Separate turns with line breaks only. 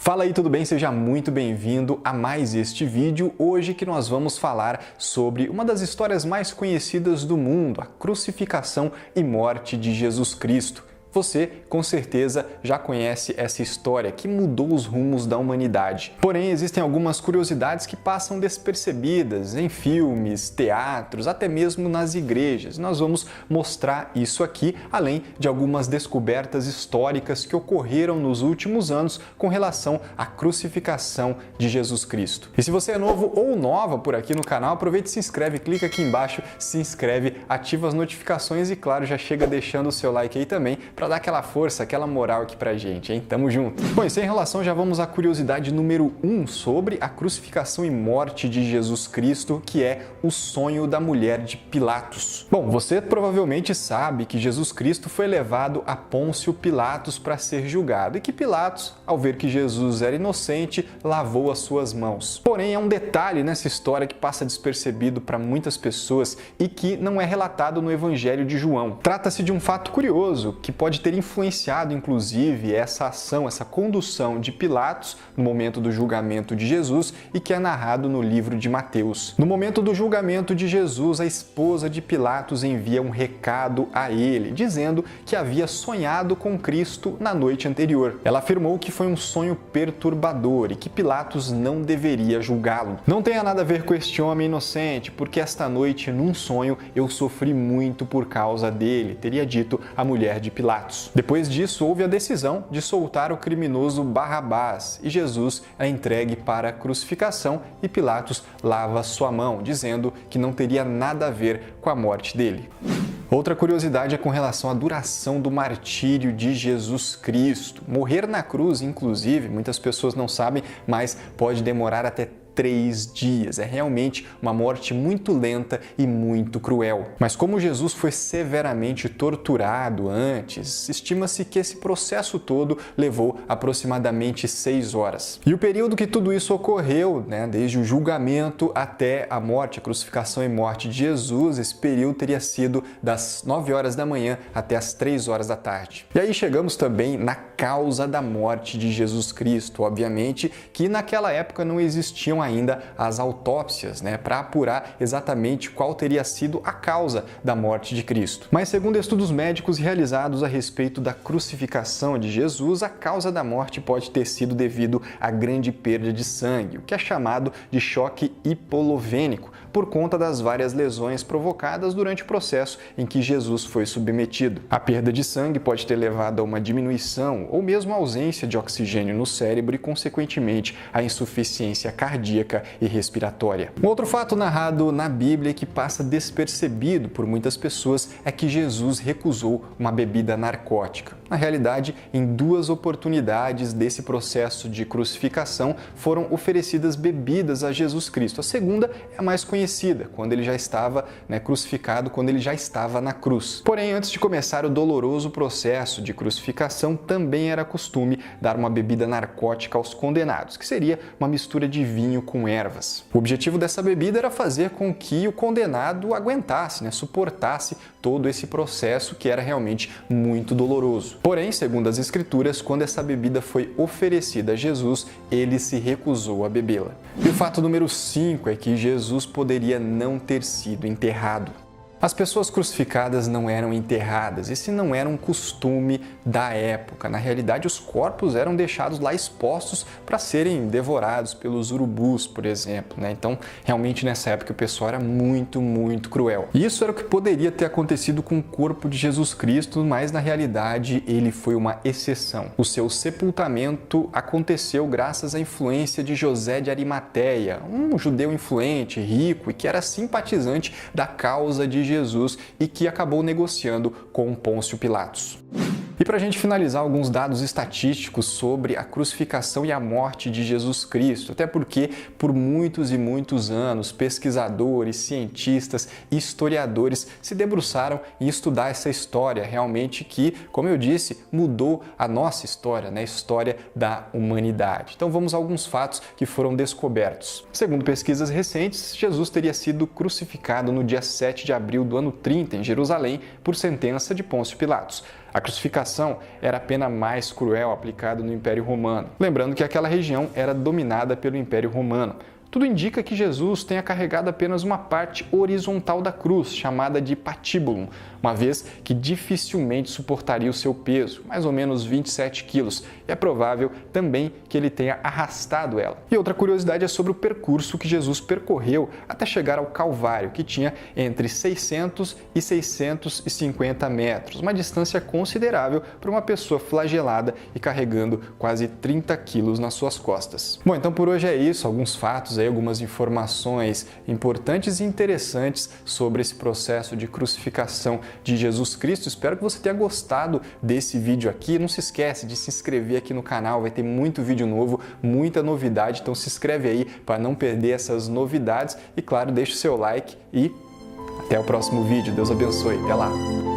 Fala aí, tudo bem? Seja muito bem-vindo a mais este vídeo. Hoje que nós vamos falar sobre uma das histórias mais conhecidas do mundo, a crucificação e morte de Jesus Cristo. Você, com certeza, já conhece essa história que mudou os rumos da humanidade. Porém, existem algumas curiosidades que passam despercebidas em filmes, teatros, até mesmo nas igrejas. Nós vamos mostrar isso aqui, além de algumas descobertas históricas que ocorreram nos últimos anos com relação à crucificação de Jesus Cristo. E se você é novo ou nova por aqui no canal, aproveite e se inscreve, clica aqui embaixo, se inscreve, ativa as notificações e, claro, já chega deixando o seu like aí também, para dar aquela força, aquela moral aqui pra gente, hein? Tamo junto! Bom, e sem enrolação, já vamos à curiosidade número 1 sobre a crucificação e morte de Jesus Cristo, que é o sonho da mulher de Pilatos. Bom, você provavelmente sabe que Jesus Cristo foi levado a Pôncio Pilatos para ser julgado e que Pilatos, ao ver que Jesus era inocente, lavou as suas mãos. Porém, é um detalhe nessa história que passa despercebido para muitas pessoas e que não é relatado no Evangelho de João. Trata-se de um fato curioso que pode ter influenciado, inclusive, essa ação, essa condução de Pilatos no momento do julgamento de Jesus e que é narrado no livro de Mateus. No momento do julgamento de Jesus, a esposa de Pilatos envia um recado a ele, dizendo que havia sonhado com Cristo na noite anterior. Ela afirmou que foi um sonho perturbador e que Pilatos não deveria julgá-lo. Não tenha nada a ver com este homem inocente, porque esta noite, num sonho, eu sofri muito por causa dele, teria dito a mulher de Pilatos. Depois disso, houve a decisão de soltar o criminoso Barrabás e Jesus é entregue para a crucificação e Pilatos lava sua mão, dizendo que não teria nada a ver com a morte dele. Outra curiosidade é com relação à duração do martírio de Jesus Cristo. Morrer na cruz, inclusive, muitas pessoas não sabem, mas pode demorar até 3 dias. É realmente uma morte muito lenta e muito cruel. Mas como Jesus foi severamente torturado antes, estima-se que esse processo todo levou aproximadamente 6 horas. E o período que tudo isso ocorreu, desde o julgamento até a morte, a crucificação e morte de Jesus, esse período teria sido das 9 horas da manhã até as 3 horas da tarde. E aí chegamos também na causa da morte de Jesus Cristo. Obviamente que naquela época não existiam ainda as autópsias, para apurar exatamente qual teria sido a causa da morte de Cristo. Mas segundo estudos médicos realizados a respeito da crucificação de Jesus, a causa da morte pode ter sido devido à grande perda de sangue, o que é chamado de choque hipovolêmico, por conta das várias lesões provocadas durante o processo em que Jesus foi submetido. A perda de sangue pode ter levado a uma diminuição ou mesmo a ausência de oxigênio no cérebro e, consequentemente, a insuficiência cardíaca e respiratória. Um outro fato narrado na Bíblia que passa despercebido por muitas pessoas é que Jesus recusou uma bebida narcótica. Na realidade, em 2 oportunidades desse processo de crucificação foram oferecidas bebidas a Jesus Cristo. A segunda é a mais conhecida, quando ele já estava crucificado, quando ele já estava na cruz. Porém, antes de começar o doloroso processo de crucificação, também era costume dar uma bebida narcótica aos condenados, que seria uma mistura de vinho com ervas. O objetivo dessa bebida era fazer com que o condenado aguentasse, suportasse todo esse processo que era realmente muito doloroso. Porém, segundo as Escrituras, quando essa bebida foi oferecida a Jesus, ele se recusou a bebê-la. E o fato número 5 é que Jesus poderia não ter sido enterrado. As pessoas crucificadas não eram enterradas, esse não era um costume da época. Na realidade, os corpos eram deixados lá expostos para serem devorados pelos urubus, por exemplo. Então, realmente, nessa época, o pessoal era muito, muito cruel. E isso era o que poderia ter acontecido com o corpo de Jesus Cristo, mas, na realidade, ele foi uma exceção. O seu sepultamento aconteceu graças à influência de José de Arimateia, um judeu influente, rico e que era simpatizante da causa de Jesus e que acabou negociando com Pôncio Pilatos. E para a gente finalizar, alguns dados estatísticos sobre a crucificação e a morte de Jesus Cristo, até porque por muitos e muitos anos pesquisadores, cientistas e historiadores se debruçaram em estudar essa história realmente que, como eu disse, mudou a nossa história, a história da humanidade. Então vamos a alguns fatos que foram descobertos. Segundo pesquisas recentes, Jesus teria sido crucificado no dia 7 de abril do ano 30 em Jerusalém por sentença de Pôncio Pilatos. A crucificação era a pena mais cruel aplicada no Império Romano. Lembrando que aquela região era dominada pelo Império Romano. Tudo indica que Jesus tenha carregado apenas uma parte horizontal da cruz, chamada de patíbulum, uma vez que dificilmente suportaria o seu peso, mais ou menos 27 quilos, e é provável também que ele tenha arrastado ela. E outra curiosidade é sobre o percurso que Jesus percorreu até chegar ao Calvário, que tinha entre 600 e 650 metros, uma distância considerável para uma pessoa flagelada e carregando quase 30 quilos nas suas costas. Bom, então por hoje é isso, alguns fatos, algumas informações importantes e interessantes sobre esse processo de crucificação de Jesus Cristo. Espero que você tenha gostado desse vídeo aqui. Não se esquece de se inscrever aqui no canal, vai ter muito vídeo novo, muita novidade, então se inscreve aí para não perder essas novidades e, claro, deixa o seu like e até o próximo vídeo. Deus abençoe. Até lá!